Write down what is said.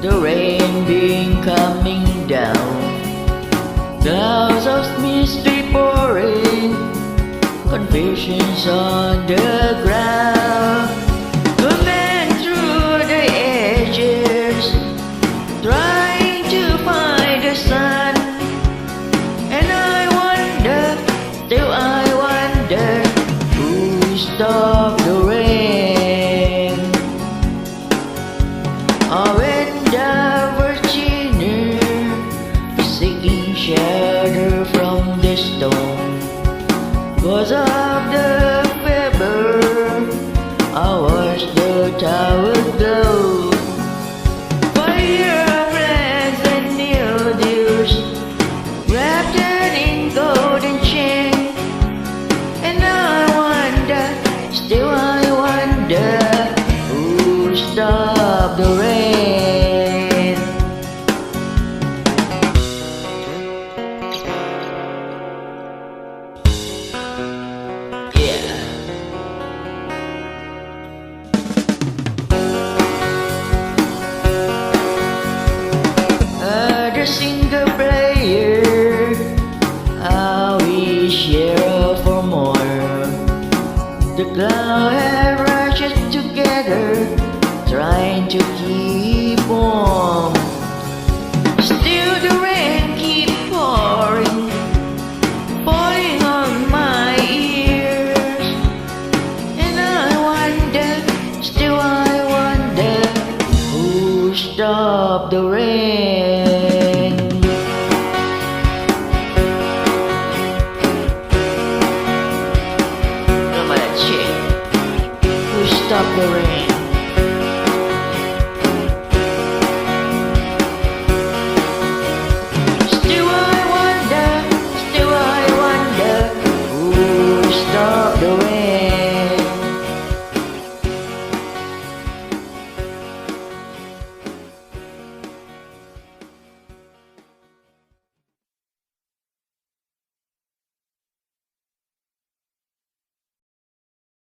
The rain being coming down, clouds of misty pouring, confusions on the ground. Women through the edges, trying to find the sun. And I wonder, still I wonder, who stopped the rain? Oh, when the Virginia seeking shelter from the storm, cause of the fever, I watched the tower glow. Fire, friends, and new dews, wrapped in golden chain. And I wonder, still I wonder, who stopped the rain? The single player, I wish here for more. The cloud have rushed together, trying to keep warm. Still the rain keep pouring, falling on my ears. And I wonder, still I wonder, who stopped the rain? Who stopped the rain?